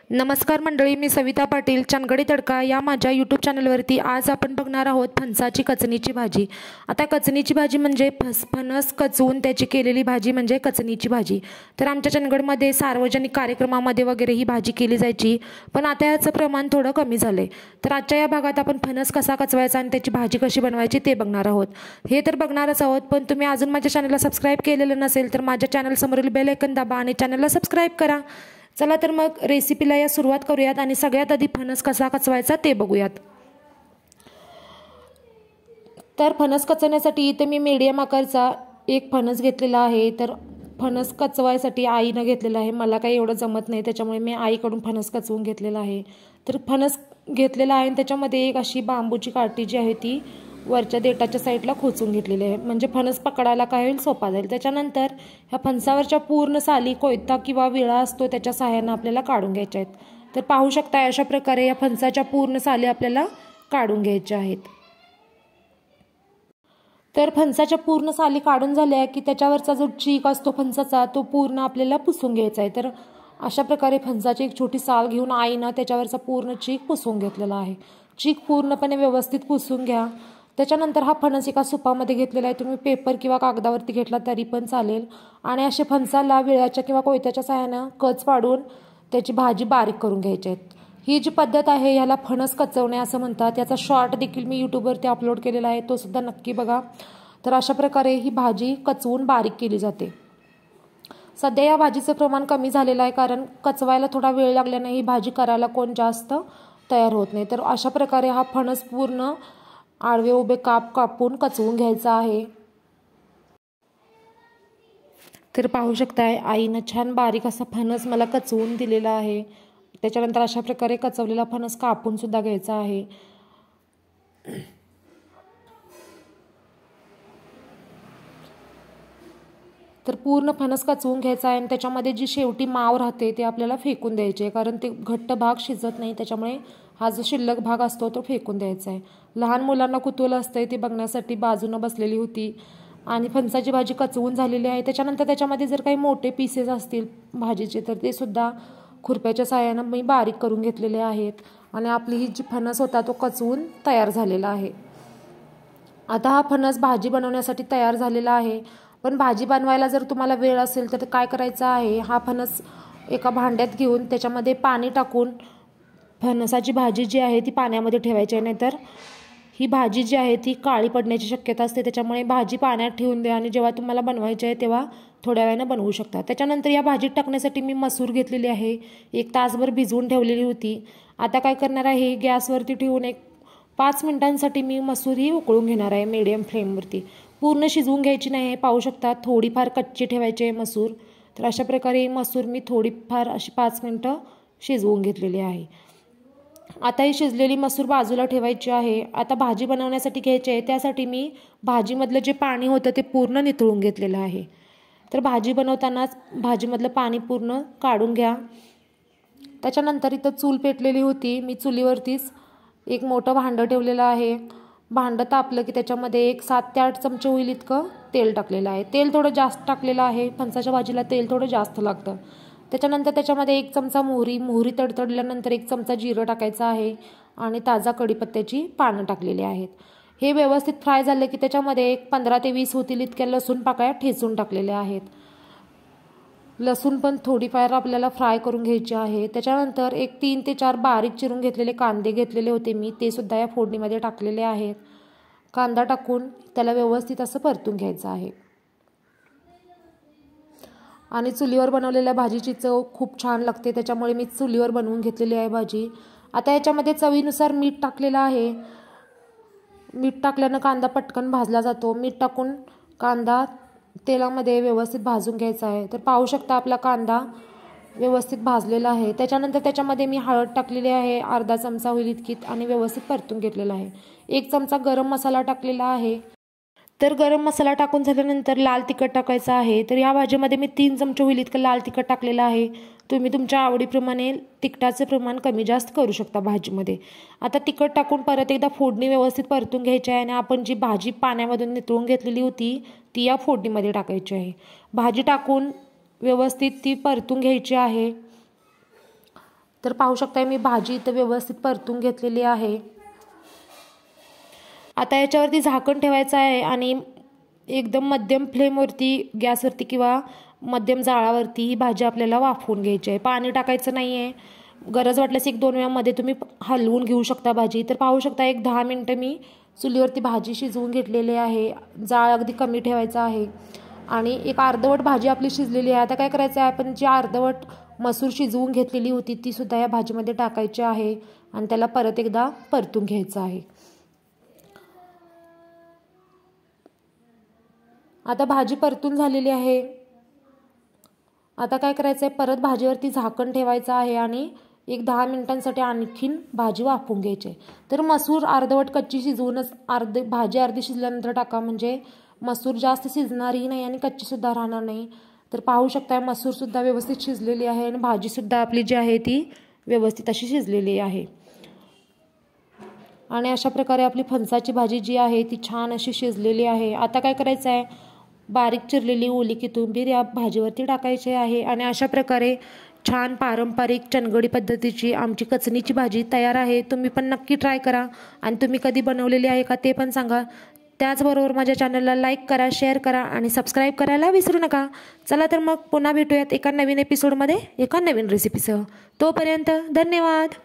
नमस्कार मंडळी, मी सविता पाटील चंदगडी तडका या माझ्या यूट्यूब चॅनलवरती आज आपण बघणार आहोत फणसाची कचनीची भाजी। आता कचनीची भाजी म्हणजे फणस कचवून त्याची केलेली भाजी म्हणजे कचनीची भाजी। तर आमच्या चंदगडमध्ये सार्वजनिक कार्यक्रमामध्ये वगैरे ही भाजी केली जायची, पण आता याचं प्रमाण थोडं कमी झाले। तर आजच्या या भागात आपण फणस कसा कचवायचा आणि त्याची भाजी कशी बनवायची ते बघणार आहोत। हे तर बघणारच आहोत, पण तुम्ही अजून माझ्या चॅनलला सबस्क्राइब केलेलं नसेल तर माझ्या चॅनल समोरील बेल आयकॉन दाबा आणि चॅनलला सबस्क्राइब करा। चला तर मग रेसिपीला या सुरुवात करूयात आणि सगळ्यात आधी फणस कसा कचवायचा ते बघूयात। तर फणस कचवण्यासाठी इथे मी मीडियम आकारचा एक फणस घेतलेला आहे। तर फणस कचवायसाठी आईने घेतलेला आहे, मला काही एवढं जमत नाही त्याच्यामुळे मी आईकडून फणस कचवून घेतलेला आहे। तर फणस घेतलेला आहे आणि त्याच्यामध्ये एक अशी बांबूची काठी जी आहे ती वरच्या देठाच्या साईडला खोचून घेतलेली आहे, म्हणजे फणस पकडायला काय होईल सोपा जाईल। त्याच्यानंतर ह्या फणसावरच्या पूर्ण साली कोयता किंवा विळा असतो त्याच्या सहाय्याने आपल्याला काढून घ्यायच्या आहेत। तर पाहू शकता अशा प्रकारे या फणसाच्या पूर्ण साली आपल्याला काढून घ्यायच्या आहेत। तर फणसाच्या पूर्ण साली काढून झाल्या की त्याच्यावरचा जो चीक असतो फणसाचा तो पूर्ण आपल्याला पुसून घ्यायचा आहे। तर अशा प्रकारे फणसाची एक छोटी साल घेऊन आईनं त्याच्यावरचा पूर्ण चीक पुसून घेतलेला आहे। चीक पूर्णपणे व्यवस्थित पुसून घ्या। त्याच्यानंतर हा फणस एका सुपामध्ये घेतलेला आहे, तुम्ही पेपर किंवा कागदावरती घेतला तरी पण चालेल। आणि असे फणसाला विळ्याच्या किंवा कोयत्याच्या सहाय्याने कच पाडून त्याची भाजी बारीक करून घ्यायची आहे। ही जी पद्धत आहे याला फणस कचवणे असं म्हणतात। याचा शॉर्ट देखील मी यूट्यूबवरती अपलोड केलेला आहे, तो सुद्धा नक्की बघा। तर अशा प्रकारे ही भाजी कचवून बारीक केली जाते। सध्या या भाजीचं प्रमाण कमी झालेलं आहे, कारण कचवायला थोडा वेळ लागल्याने ही भाजी करायला कोण जास्त तयार होत नाही। तर अशा प्रकारे हा फणस पूर्ण आडवे उभे काप कापून कचवून घ्यायचा आहे। तर पाहू शकताय आईनं छान बारीक असा फणस मला कचवून दिलेला आहे। त्याच्यानंतर अशा प्रकारे कचवलेला फणस कापून सुद्धा घ्यायचा आहे। तर पूर्ण फणस कचवून घ्यायचा आहे आणि त्याच्यामध्ये जी शेवटी माव राहते ते आपल्याला फेकून द्यायचे आहे, कारण ते घट्ट भाग शिजत नाही, त्याच्यामुळे हा जो शिल्लक भाग असतो तो फेकून द्यायचा आहे। लहान मुलांना कुतूहल असते ते बघण्यासाठी बाजूनं बसलेली होती आणि फणसाची भाजी कचवून झालेली आहे। त्याच्यानंतर त्याच्यामध्ये जर काही मोठे पीसेस असतील भाजीचे तर ते सुद्धा खुरप्याच्या सहाय्याने मी बारीक करून घेतलेले आहेत आणि आपली ही जी फणस होता तो कचवून तयार झालेला आहे। आता हा फणस भाजी बनवण्यासाठी तयार झालेला आहे, पण भाजी बनवायला जर तुम्हाला वेळ असेल तर काय करायचं आहे, हा फणस एका भांड्यात घेऊन त्याच्यामध्ये पाणी टाकून फणसाची भाजी जी आहे ती पाण्यामध्ये ठेवायची आहे, नाहीतर ही भाजी जी आहे ती काळी पडण्याची शक्यता असते। त्याच्यामुळे भाजी पाण्यात ठेवून द्या आणि जेव्हा तुम्हाला बनवायची आहे तेव्हा थोड्या वेळाने बनवू शकता। त्याच्यानंतर या भाजीत टाकण्यासाठी मी मसूर घेतलेली आहे, एक तासभर भिजवून ठेवलेली होती। आता काय करणार आहे, गॅसवरती ठेवून एक 5 मिनिटांसाठी मी मसूर ही उकळून घेणार आहे मीडियम फ्लेमवरती। पूर्ण शिजवून घ्यायची नाही, पाहू शकता थोडीफार कच्ची ठेवायची आहे मसूर। तर अशा प्रकारे मसूर मी थोडीफार अशी 5 मिनिटं शिजवून घेतलेली आहे। आता ही शिजलेली मसूर बाजूला ठेवायची आहे। आता भाजी बनवण्यासाठी घ्यायची आहे, त्यासाठी मी भाजीमधलं जे पाणी होतं ते पूर्ण निथळून घेतलेलं आहे। तर भाजी बनवतानाच भाजीमधलं पाणी पूर्ण काढून घ्या। त्याच्यानंतर इथं चूल पेटलेली होती, मी चुलीवरतीच एक मोठं भांडं ठेवलेलं आहे। भांडं तापलं की त्याच्यामध्ये एक 7 ते 8 चमचे होईल इतकं तेल टाकलेलं आहे। तेल थोडं जास्त टाकलेलं आहे, फणसाच्या भाजीला तेल थोडं जास्त लागतं। त्याच्यानंतर त्याच्यामध्ये 1 चमचा मोहरी तडतडल्यानंतर 1 चमचा जिरं टाकायचं आहे आणि ताजा कढीपत्त्याची पानं टाकलेली आहेत। हे व्यवस्थित फ्राय झाले की त्याच्यामध्ये एक 15 ते 20 होतील इतक्या लसूण पाकळ्या ठेचून टाकलेल्या आहेत। लसूण पण थोडीफार आपल्याला फ्राय करून घ्यायची आहे। त्याच्यानंतर एक 3 ते 4 बारीक चिरून घेतलेले कांदे घेतलेले होते मी, ते सुद्धा या फोडणीमध्ये टाकलेले आहेत। कांदा टाकून त्याला व्यवस्थित असं परतून घ्यायचं आहे आणि चुलीवर बनवलेल्या भाजीची चव खूप छान लागते, त्याच्यामुळे मी चुलीवर बनवून घेतलेली आहे भाजी। आता याच्यामध्ये चवीनुसार मीठ टाकलेलं आहे। मीठ टाकल्यानं कांदा पटकन भाजला जातो। मीठ टाकून कांदा तेलामध्ये व्यवस्थित भाजून घ्यायचा आहे। तर पाहू शकता आपला कांदा व्यवस्थित भाजलेला आहे। त्याच्यानंतर त्याच्यामध्ये मी हळद टाकलेली आहे, अर्धा चमचा होईल इतकी, आणि व्यवस्थित परतून घेतलेला आहे। 1 चमचा गरम मसाला टाकलेला आहे। तर गरम मसाला टाकून झाल्यानंतर लाल तिखट टाकायचं आहे। तर या भाजीमध्ये मी 3 चमचे होईल इतकं लाल तिखट टाकलेलं आहे। तुम्ही तुमच्या आवडीप्रमाणे तिखटाचे प्रमाण कमी जास्त करू शकता भाजीमध्ये। आता तिखट टाकून परत एकदा फोडणी व्यवस्थित परतून घ्यायची आहे आणि आपण जी भाजी पाण्यामधून निथळून घेतलेली होती ती या फोडणीमध्ये टाकायची आहे। भाजी टाकून व्यवस्थित ती परतून घ्यायची आहे। तर पाहू शकताय मी भाजी इथं व्यवस्थित परतून घेतलेली आहे। आता याच्यावरती झाकण ठेवायचं आहे आणि एकदम मध्यम फ्लेमवरती गॅसवरती किंवा मध्यम जाळावरती ही भाजी आपल्याला वाफवून घ्यायची आहे। पाणी टाकायचं नाही आहे, गरज वाटल्यास 1-2 वेळामध्ये तुम्ही हलवून घेऊ शकता भाजी। तर पाहू शकता 10 मिनटं मी चुलीवरती भाजी शिजवून घेतलेली आहे। जाळ अगदी कमी ठेवायचा आहे आणि एक अर्धवट भाजी आपली शिजलेली आहे। आता काय करायचं आहे, आपण जी अर्धवट मसूर शिजवून घेतलेली होती ती सुद्धा या भाजीमध्ये टाकायची आहे आणि त्याला परत एकदा परतून घ्यायचं आहे। आता भाजी परतून झालेली आहे। आता काय करायचं आहे, परत भाजीवरती झाकण ठेवायचं आहे आणि 10 मिनिटांसाठी आणखीन भाजी वाफवून घ्यायची। तर मसूर अर्धवट कच्ची शिजवूनच भाजी अर्धी शिजल्यानंतर टाका, म्हणजे मसूर जास्त शिजणारही नाही आणि कच्ची सुद्धा राहणार नाही। तर पाहू शकता मसूर सुद्धा व्यवस्थित शिजलेली आहे आणि भाजी सुद्धा आपली जी आहे ती व्यवस्थित अशी शिजलेली आहे। आणि अशा प्रकारे आपली फणसाची भाजी जी आहे ती छान अशी शिजलेली आहे। आता काय करायचं आहे, बारीक चिरलेली ओली कोथिंबीर या भाजीवरती टाकायची आहे आणि अशा प्रकारे छान पारंपरिक चणगडी पद्धतीची आमची कचनीची भाजी तयार आहे। तुम्ही पण नक्की ट्राय करा आणि तुम्ही कधी बनवलेली आहे का ते पण सांगा। त्याचबरोबर माझ्या चॅनलला लाईक करा, शेअर करा आणि सबस्क्राईब करायला विसरू नका। चला तर मग पुन्हा भेटूयात एका नवीन एपिसोडमध्ये एका नवीन रेसिपीसह। तोपर्यंत धन्यवाद।